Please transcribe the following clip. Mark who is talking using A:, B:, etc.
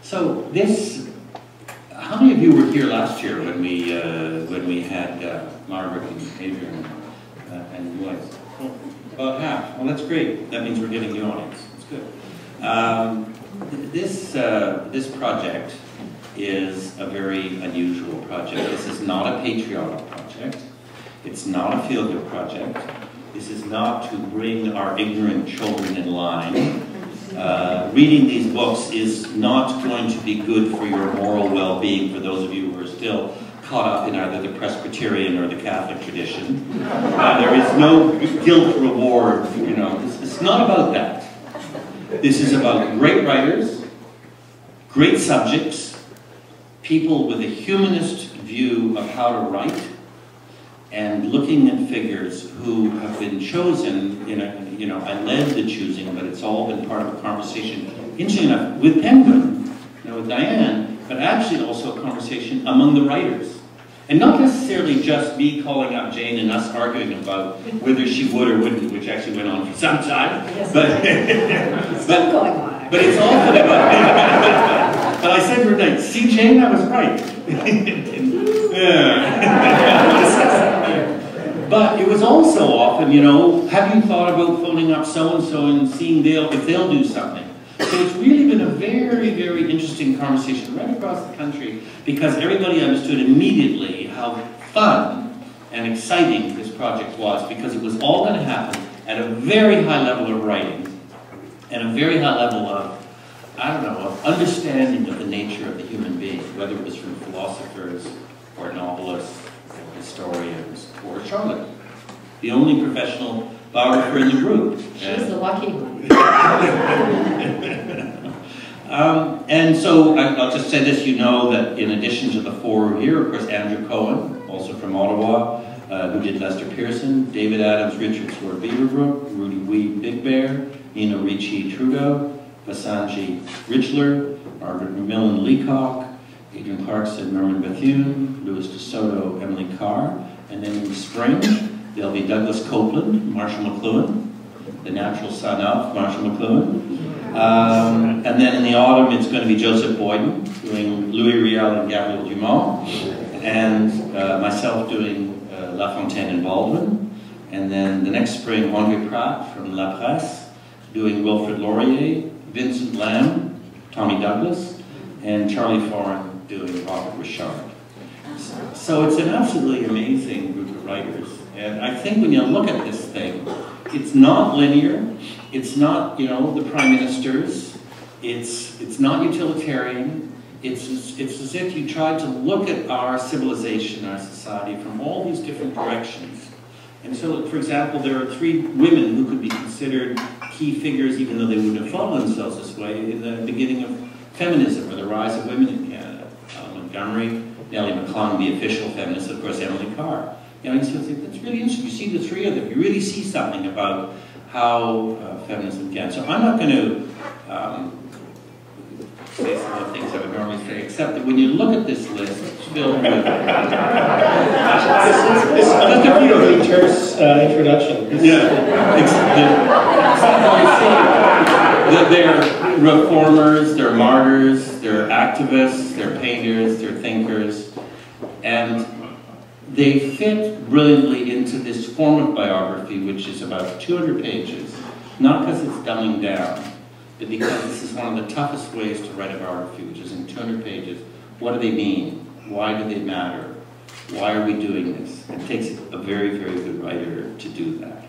A: So this, how many of you were here last year when we had Margaret and Adrian and Joyce? About half. Well, that's great. That means we're getting the audience. That's good. This project is a very unusual project. This is not a patriotic project. It's not a feel-good project. This is not to bring our ignorant children in line. Reading these books is not going to be good for your moral well-being for those of you who are still caught up in either the Presbyterian or the Catholic tradition. There is no guilt reward, you know. It's not about that. This is about great writers, great subjects, people with a humanist view of how to write, and looking at figures who have been chosen in a, you know, I led the choosing, but it's all been part of a conversation, interesting enough, with Penguin, you know, with Diane, but actually also a conversation among the writers. And not necessarily just me calling out Jane and us arguing about whether she would or wouldn't, which actually went on for some time. Yes, but it's still going on. But it's often about, but I said to her tonight, see Jane, I was right. But it was also often, you know, have you thought about phoning up so-and-so and seeing if they'll do something? So it's really been a very, very interesting conversation right across the country because everybody understood immediately how fun and exciting this project was because it was all going to happen at a very high level of writing and a very high level of, I don't know, of understanding of the nature of the human being, whether it was from philosophers or novelists or historians or Charlotte, the only professional biographer in the group.
B: She's the lucky one.
A: And so I'll just say this, you know that in addition to the four here, of course, Andrew Cohen, also from Ottawa, who did Lester Pearson, David Adams, Richard Sword Beaverbrook, Rudy Weed Big Bear, Nina Ricci Trudeau, Basanji Richler, Margaret Macmillan Leacock, Adrian Clarkson, Norman Bethune, Louis DeSoto, Emily Carr, and then in the spring, there'll be Douglas Copeland, Marshall McLuhan, the natural son of Marshall McLuhan. And then in the autumn, it's going to be Joseph Boyden doing Louis Riel and Gabriel Dumont, and myself doing La Fontaine and Baldwin. And then the next spring, Henri Pratt from La Presse doing Wilfrid Laurier, Vincent Lamb, Tommy Douglas, and Charlie Foran doing Robert Richard. So it's an absolutely amazing group of writers. And I think when you look at this thing, it's not linear. It's not, you know, the prime ministers. It's not utilitarian. It's as if you tried to look at our civilization, our society, from all these different directions. And so, for example, there are three women who could be considered key figures, even though they wouldn't have thought of themselves this way, in the beginning of feminism, or the rise of women in Canada. Montgomery, Nellie McClung, the official feminist, of course, Emily Carr. You know, so it's really interesting. You see the three of them. You really see something about how feminism can. So I'm not going to say some of the things I would normally say, except that when you look at this list, it's filled with...
C: Just a really terse introduction.
A: Yeah. They're reformers, they're martyrs, they're activists, they're painters, they're thinkers, and they fit brilliantly into this form of biography, which is about 200 pages, not because it's dumbing down, but because this is one of the toughest ways to write a biography, which is in 200 pages. What do they mean? Why do they matter? Why are we doing this? It takes a very, very good writer to do that.